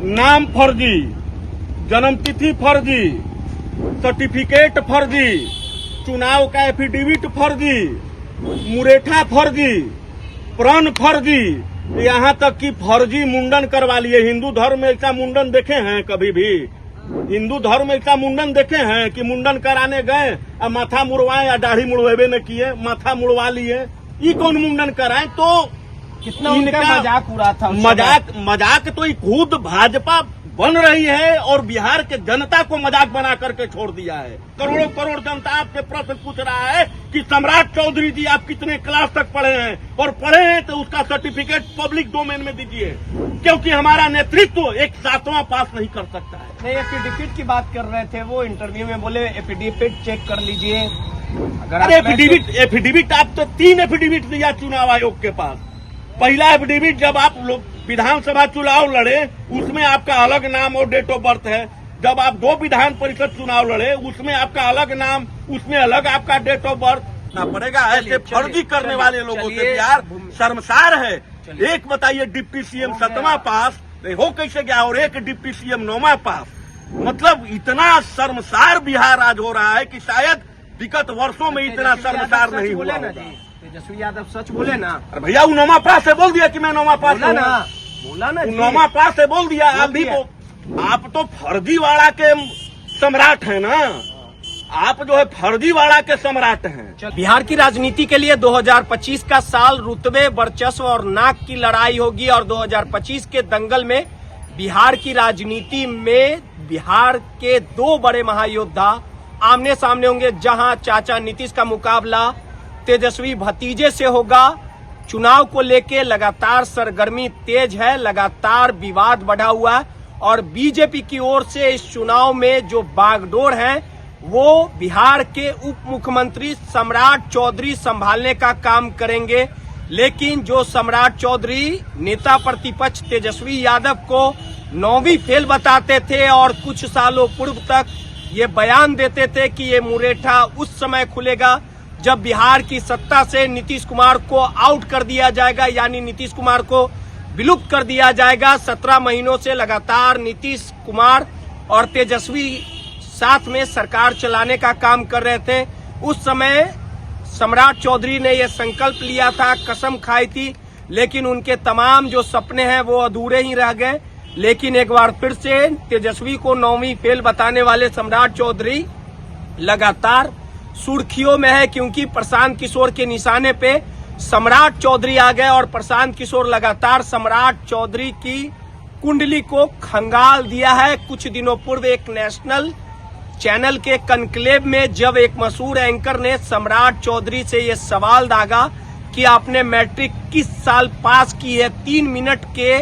नाम फर्जी, जन्मतिथि फर्जी, सर्टिफिकेट फर्जी, चुनाव का एफिडेविट फर्जी, मुरेठा फर्जी, प्रण फर्जी, यहाँ तक कि फर्जी मुंडन करवा लिए। हिंदू धर्म में ऐसा मुंडन देखे हैं कभी भी? हिंदू धर्म में ऐसा मुंडन देखे हैं कि मुंडन कराने गए और माथा मुड़वाए या दाढ़ी मुड़वेबे न किए, माथा मुड़वा लिए? ये कौन मुंडन कराए? तो कितना उनका मजाक उड़ा था। मजाक तो ये खुद भाजपा बन रही है और बिहार के जनता को मजाक बना करके छोड़ दिया है। करोड़ों करोड़ जनता आपसे प्रश्न पूछ रहा है कि सम्राट चौधरी जी आप कितने क्लास तक पढ़े हैं, और पढ़े हैं तो उसका सर्टिफिकेट पब्लिक डोमेन में दीजिए, क्योंकि हमारा नेतृत्व एक 7वां पास नहीं कर सकता है। नहीं, एफिडेविट की बात कर रहे थे वो इंटरव्यू में, बोले एफिडेविट चेक कर लीजिए। अगर एफिडेविट आप तो 3 एफिडेविट दिया चुनाव आयोग के पास। पहला एफिडेविट जब आप विधानसभा चुनाव लड़े उसमें आपका अलग नाम और डेट ऑफ बर्थ है। जब आप 2 विधान परिषद चुनाव लड़े उसमें आपका अलग नाम, उसमें अलग आपका डेट ऑफ बर्थ ना पड़ेगा। ऐसे फर्जी करने वाले लोगों से यार शर्मसार है। एक बताइए डिप्टी सीएम 7वां पास हो कैसे गया और एक डिप्टी सीएम 9वां पास? मतलब इतना शर्मसार बिहार आज हो रहा है कि शायद विगत वर्षों में इतना शर्मसार नहीं हुआ होगा। तेजस्वी यादव सच बोले ना। अरे भैया वो 9वां पास से बोल दिया कि मैं 9वां पास बोला ना 9वां पास से बोल दिया। आप तो फर्जीवाड़ा के सम्राट हैं ना, आप जो है फर्जीवाड़ा के सम्राट हैं। बिहार की राजनीति के लिए 2025 का साल रुतबे, वर्चस्व और नाक की लड़ाई होगी और 2025 के दंगल में बिहार की राजनीति में बिहार के 2 बड़े महायोद्धा आमने सामने होंगे, जहां चाचा नीतीश का मुकाबला तेजस्वी भतीजे से होगा। चुनाव को लेके लगातार सरगर्मी तेज है, लगातार विवाद बढ़ा हुआ है और बीजेपी की ओर से इस चुनाव में जो बागडोर है वो बिहार के उप मुख्यमंत्री सम्राट चौधरी संभालने का काम करेंगे। लेकिन जो सम्राट चौधरी नेता प्रतिपक्ष तेजस्वी यादव को 9वीं फेल बताते थे और कुछ सालों पूर्व तक ये बयान देते थे कि ये मुरेठा उस समय खुलेगा जब बिहार की सत्ता से नीतीश कुमार को आउट कर दिया जाएगा, यानी नीतीश कुमार को विलुप्त कर दिया जाएगा। 17 महीनों से लगातार नीतीश कुमार और तेजस्वी साथ में सरकार चलाने का काम कर रहे थे। उस समय सम्राट चौधरी ने यह संकल्प लिया था, कसम खाई थी, लेकिन उनके तमाम जो सपने हैं वो अधूरे ही रह गए। लेकिन एक बार फिर से तेजस्वी को 9वीं फेल बताने वाले सम्राट चौधरी लगातार सुर्खियों में है, क्योंकि प्रशांत किशोर के निशाने पे सम्राट चौधरी आ गए और प्रशांत किशोर लगातार सम्राट चौधरी की कुंडली को खंगाल दिया है। कुछ दिनों पूर्व एक नेशनल चैनल के कनक्लेव में जब एक मशहूर एंकर ने सम्राट चौधरी से ये सवाल दागा कि आपने मैट्रिक किस साल पास की है, 3 मिनट के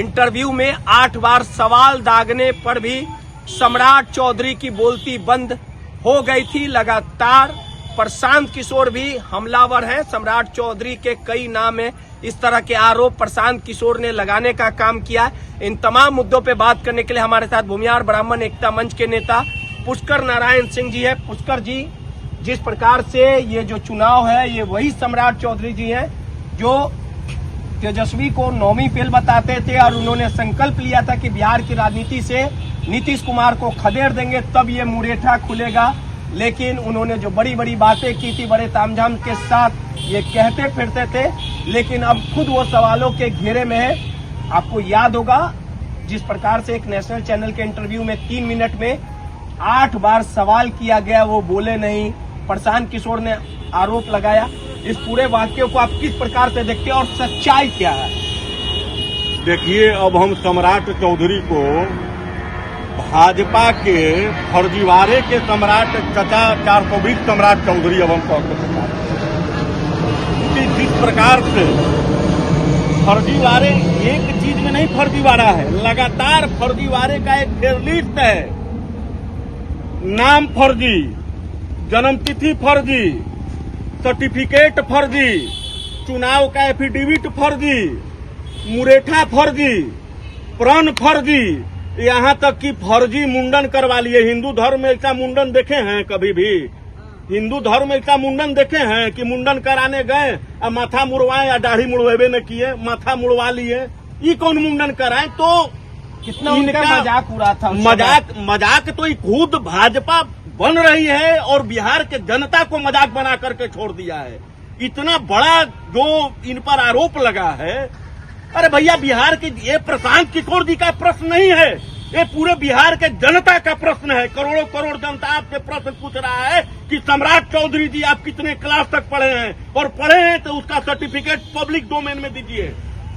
इंटरव्यू में 8 बार सवाल दागने पर भी सम्राट चौधरी की बोलती बंद हो गई थी। लगातार प्रशांत किशोर भी हमलावर हैं। सम्राट चौधरी के कई नाम है, इस तरह के आरोप प्रशांत किशोर ने लगाने का काम किया। इन तमाम मुद्दों पे बात करने के लिए हमारे साथ भूमिहार ब्राह्मण एकता मंच के नेता पुष्कर नारायण सिंह जी है। पुष्कर जी, जिस प्रकार से ये जो चुनाव है ये वही सम्राट चौधरी जी हैं जो तेजस्वी को 9वीं फेल बताते थे और उन्होंने संकल्प लिया था कि बिहार की राजनीति से नीतीश कुमार को खदेड़ देंगे तब ये मुरेठा खुलेगा। लेकिन उन्होंने जो बड़ी बड़ी बातें की थी, बड़े तामझाम के साथ ये कहते फिरते थे, लेकिन अब खुद वो सवालों के घेरे में है। आपको याद होगा जिस प्रकार से एक नेशनल चैनल के इंटरव्यू में 3 मिनट में 8 बार सवाल किया गया, वो बोले नहीं। प्रशांत किशोर ने आरोप लगाया। इस पूरे वाक्य को आप किस प्रकार से देखते हैं और सच्चाई क्या है? देखिए, अब हम सम्राट चौधरी को भाजपा के फर्जीवाड़े के सम्राट चचा 420 सम्राट चौधरी अब हम कह सकते हैं। जिस प्रकार से फर्जीवाड़े एक चीज में नहीं फर्जीवाड़ा है, लगातार फर्जीवाड़े का एक फेयरलिस्ट है। नाम फर्जी, जन्मतिथि फर्जी, सर्टिफिकेट फर्जी, चुनाव का एफिडेविट फर्जी, मुरेठा फर्जी, प्रण फर्जी, यहाँ तक कि फर्जी मुंडन करवा लिए। हिंदू धर्म में ऐसा मुंडन देखे हैं कभी भी? हिंदू धर्म में ऐसा मुंडन देखे हैं कि मुंडन कराने गए और माथा मुड़वाए या दाढ़ी मुड़वेबे न किए, माथा मुड़वा लिए? ये कौन मुंडन कराए? तो कितना उनका मजाक उड़ा था उस मजाक तो ये खुद भाजपा बन रही है और बिहार के जनता को मजाक बना करके छोड़ दिया है। इतना बड़ा जो इन पर आरोप लगा है, अरे भैया बिहार के ये प्रशांत किशोर जी का प्रश्न नहीं है, ये पूरे बिहार के जनता का प्रश्न है। करोड़ों करोड़ जनता आपसे प्रश्न पूछ रहा है कि सम्राट चौधरी जी आप कितने क्लास तक पढ़े हैं, और पढ़े हैं तो उसका सर्टिफिकेट पब्लिक डोमेन में दीजिए,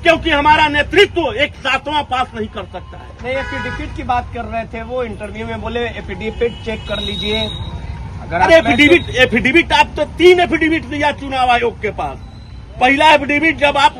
क्योंकि हमारा नेतृत्व एक 7वां पास नहीं कर सकता है। नहीं, एफिडेविट की बात कर रहे थे वो इंटरव्यू में, बोले एफिडेविट चेक कर लीजिए। अरे एफिडेविट आप तो 3 एफिडेविट दिया चुनाव आयोग के पास। पहला एफिडेविट जब आप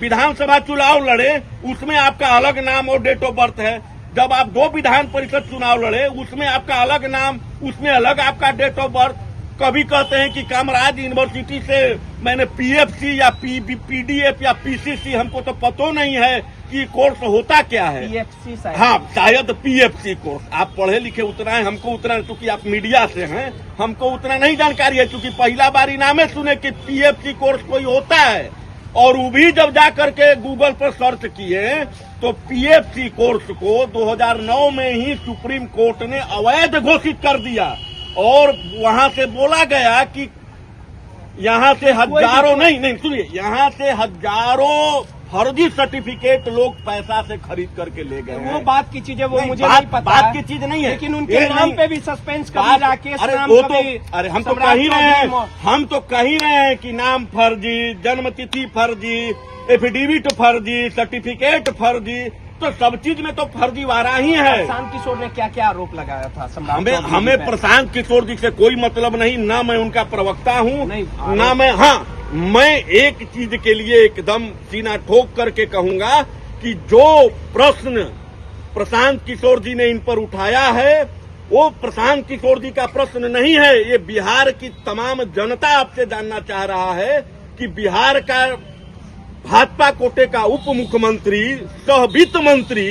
विधानसभा चुनाव लड़े उसमें आपका अलग नाम और डेट ऑफ बर्थ है। जब आप 2 विधान परिषद चुनाव लड़े उसमें आपका अलग नाम, उसमें अलग आपका डेट ऑफ बर्थ। कभी कहते हैं कि कामराज यूनिवर्सिटी से मैंने पीएफसी या पीडीएफ या पीसीसी, हमको तो पता नहीं है कि कोर्स होता क्या है। पीएफसी हाँ, शायद पीएफसी कोर्स। आप पढ़े लिखे उतना है, हमको उतना, क्योंकि आप मीडिया से हैं, हमको उतना नहीं जानकारी है, क्योंकि पहला बार इनामे सुने कि पीएफसी कोर्स कोई होता है। और वो भी जब जा करके गूगल पर सर्च किए तो पीएफसी कोर्स को 2009 में ही सुप्रीम कोर्ट ने अवैध घोषित कर दिया, और वहां से बोला गया कि यहाँ से हजारों नहीं सुनिए, यहाँ से हजारों फर्जी सर्टिफिकेट लोग पैसा से खरीद करके ले गए। वो बात की चीज है, वो मुझे नहीं पता, बात की चीज नहीं है, लेकिन उनके नाम पे भी सस्पेंस कभी राकेश नाम वो कभी, तो अरे हम तो कह ही रहे हैं कि नाम फर्जी, जन्मतिथि फर्जी, एफिडेविट फर्जी, सर्टिफिकेट फर्जी, तो सब चीज में तो फर्जीवाड़ा ही है। प्रशांत किशोर ने क्या क्या आरोप लगाया था सम्राट? हमें प्रशांत किशोर जी से कोई मतलब नहीं, ना मैं उनका प्रवक्ता हूँ, ना मैं, हाँ मैं एक चीज के लिए एकदम सीना ठोक करके कहूंगा कि जो प्रश्न प्रशांत किशोर जी ने इन पर उठाया है वो प्रशांत किशोर जी का प्रश्न नहीं है। ये बिहार की तमाम जनता आपसे जानना चाह रहा है कि बिहार का भाजपा कोटे का उप मुख्यमंत्री सह वित्त मंत्री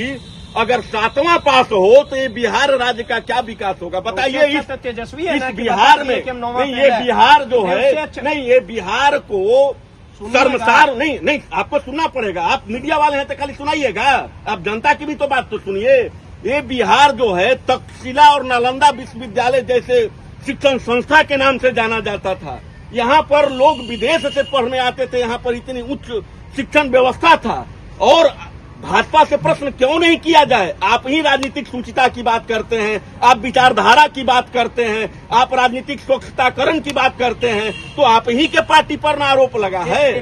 अगर 7वां पास हो तो ये बिहार राज्य का क्या विकास होगा बताइए। इस तेजस्वी है इस बिहार में नहीं, ये बिहार जो है नहीं, ये बिहार को शर्मसार नहीं आपको सुनना पड़ेगा। आप मीडिया वाले हैं तो खाली सुनाइएगा, आप जनता की भी तो बात तो सुनिए। ये बिहार जो है तक्षशिला और नालंदा विश्वविद्यालय जैसे शिक्षण संस्था के नाम से जाना जाता था। यहाँ पर लोग विदेश से पढ़ने आते थे, यहाँ पर इतनी उच्च शिक्षण व्यवस्था था, और भाजपा से प्रश्न क्यों नहीं किया जाए। आप ही राजनीतिक सूचिता की बात करते हैं, आप विचारधारा की बात करते हैं, आप राजनीतिक स्वच्छताकरण की बात करते हैं, तो आप ही के पार्टी पर आरोप लगा है।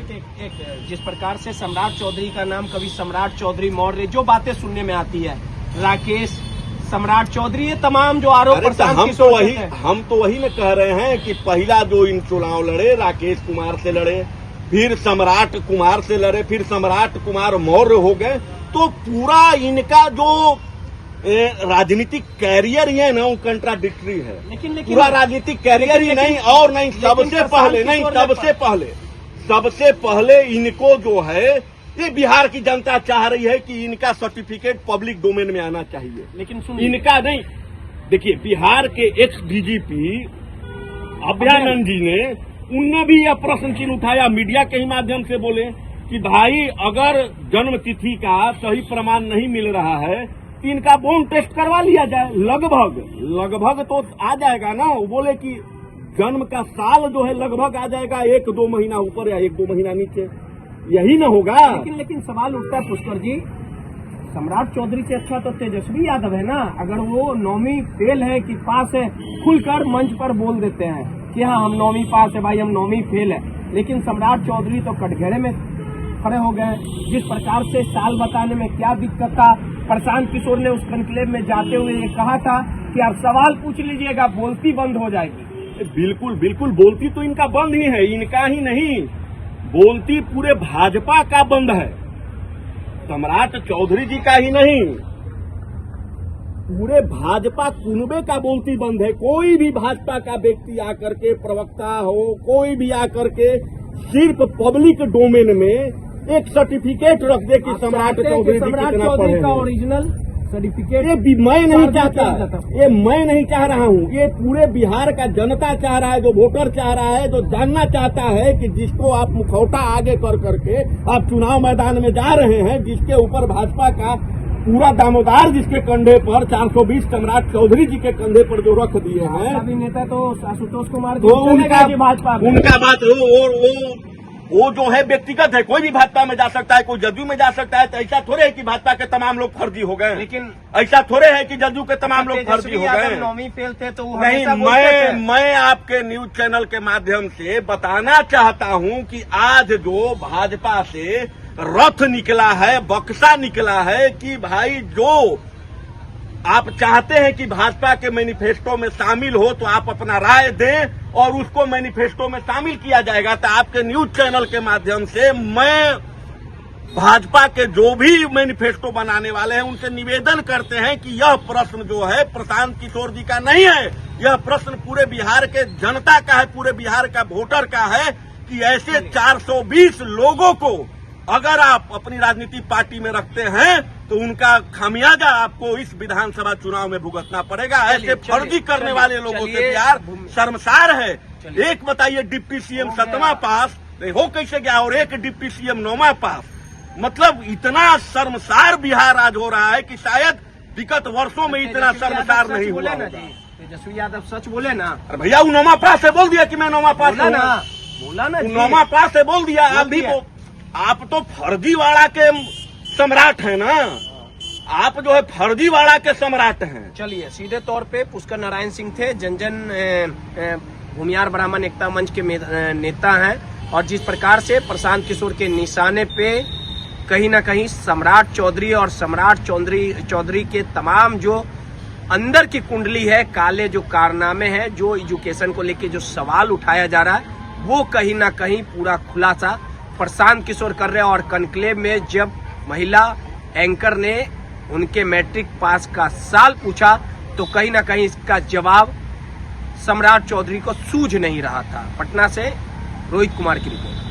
जिस प्रकार से सम्राट चौधरी का नाम, कभी सम्राट चौधरी मौर्य, जो बातें सुनने में आती है, राकेश सम्राट चौधरी, ये तमाम जो आरोप हम तो वही में कह रहे हैं कि पहला जो इन चुनाव लड़े राकेश कुमार से लड़े, फिर सम्राट कुमार से लड़े, फिर सम्राट कुमार मौर्य हो गए, तो पूरा इनका जो राजनीतिक कैरियर ही है ना वो कंट्राडिक्टरी है। लेकिन पूरा राजनीतिक कैरियर ही नहीं, और नहीं सबसे पहले इनको जो है ये बिहार की जनता चाह रही है कि इनका सर्टिफिकेट पब्लिक डोमेन में आना चाहिए। लेकिन इनका नहीं, देखिए बिहार के एक्स डीजीपी अभयानंद जी ने, उनने भी यह प्रश्न चिन्ह उठाया, मीडिया के ही माध्यम से बोले कि भाई अगर जन्म तिथि का सही प्रमाण नहीं मिल रहा है तो इनका बोन टेस्ट करवा लिया जाए। लगभग तो आ जाएगा ना, वो बोले कि जन्म का साल जो है लगभग आ जाएगा, 1-2 महीना ऊपर या 1-2 महीना नीचे, यही ना होगा। लेकिन सवाल उठता है पुष्कर जी, सम्राट चौधरी से अच्छा तो तेजस्वी यादव है ना। अगर वो 9वीं फेल है कि पास है, खुलकर मंच पर बोल देते हैं कि हाँ हम 9वीं पास है, भाई हम 9वीं फेल है। लेकिन सम्राट चौधरी तो कटघरे में खड़े हो गए। जिस प्रकार से साल बताने में क्या दिक्कत था, प्रशांत किशोर ने उस कॉन्क्लेव में जाते हुए ये कहा था कि आप सवाल पूछ लीजिएगा, बोलती बंद हो जाएगी। बिल्कुल बोलती तो इनका बंद ही है, इनका ही नहीं, बोलती पूरे भाजपा का बंद है, सम्राट चौधरी जी का ही नहीं, पूरे भाजपा कुनबे का बोलती बंद है। कोई भी भाजपा का व्यक्ति आकर के, प्रवक्ता हो, कोई भी आकर के सिर्फ पब्लिक डोमेन में एक सर्टिफिकेट रख दे कि सम्राट चौधरी जी कितना पढ़े हैं। ओरिजिनल सर्टिफिकेट ये मैं नहीं चाहता, ये मैं नहीं चाह रहा हूँ, ये पूरे बिहार का जनता चाह रहा है, जो वोटर चाह रहा है, जो जानना चाहता है कि जिसको आप मुखौटा आगे कर करके आप चुनाव मैदान में जा रहे हैं, जिसके ऊपर भाजपा का पूरा दामोदार जिसके कंधे पर 420 सम्राट चौधरी जी के कंधे पर जो रख दिए हैं, अभी नेता तो आशुतोष कुमार तो उनका भाजपा बात वो जो है व्यक्तिगत है। कोई भी भाजपा में जा सकता है, कोई जदयू में जा सकता है। तो ऐसा थोड़े है कि भाजपा के तमाम लोग फर्जी हो गए, लेकिन ऐसा थोड़े है कि जदयू के तमाम लोग फर्जी हो गए। नौवीं फेल थे तो वो नहीं, हमेशा बोलते थे। मैं आपके न्यूज चैनल के माध्यम से बताना चाहता हूं कि आज जो भाजपा से रथ निकला है, बक्सा निकला है कि भाई जो आप चाहते हैं कि भाजपा के मैनिफेस्टो में शामिल हो तो आप अपना राय दें और उसको मैनिफेस्टो में शामिल किया जाएगा। तो आपके न्यूज चैनल के माध्यम से मैं भाजपा के जो भी मैनिफेस्टो बनाने वाले हैं उनसे निवेदन करते हैं कि यह प्रश्न जो है प्रशांत किशोर जी का नहीं है, यह प्रश्न पूरे बिहार के जनता का है, पूरे बिहार का वोटर का है कि ऐसे 420 लोगों को अगर आप अपनी राजनीतिक पार्टी में रखते हैं तो उनका खामियाजा आपको इस विधानसभा चुनाव में भुगतना पड़ेगा। ऐसे फर्जी करने वाले लोगों से बिहार शर्मसार है। एक बताइए, डिप्टी सीएम 7वां पास हो कैसे गया और एक डिप्टी सीएम 9वां पास। मतलब इतना शर्मसार बिहार आज हो रहा है कि शायद विगत वर्षों में इतना शर्मसार नहीं हुआ होगा। तेजस्वी यादव सच बोले ना। अरे भैया, वो 9वां पास से बोल दिया कि मैं 9वां पास हूं। बोला ना, 9वां पास से बोल दिया। आप तो फर्जीवाड़ा के सम्राट हैं ना, आप जो है फर्जीवाड़ा के सम्राट हैं। चलिए, सीधे तौर पे पुष्कर नारायण सिंह थे, भूमियार ब्राह्मण एकता मंच के नेता हैं, और जिस प्रकार से प्रशांत किशोर के निशाने पे कहीं ना कहीं सम्राट चौधरी और सम्राट चौधरी के तमाम जो अंदर की कुंडली है, काले जो कारनामे हैं, जो एजुकेशन को लेके जो सवाल उठाया जा रहा है, वो कहीं ना कहीं पूरा खुलासा प्रशांत किशोर कर रहे हैं। और कॉन्क्लेव में जब महिला एंकर ने उनके मैट्रिक पास का साल पूछा तो कहीं ना कहीं इसका जवाब सम्राट चौधरी को सूझ नहीं रहा था। पटना से रोहित कुमार की रिपोर्ट।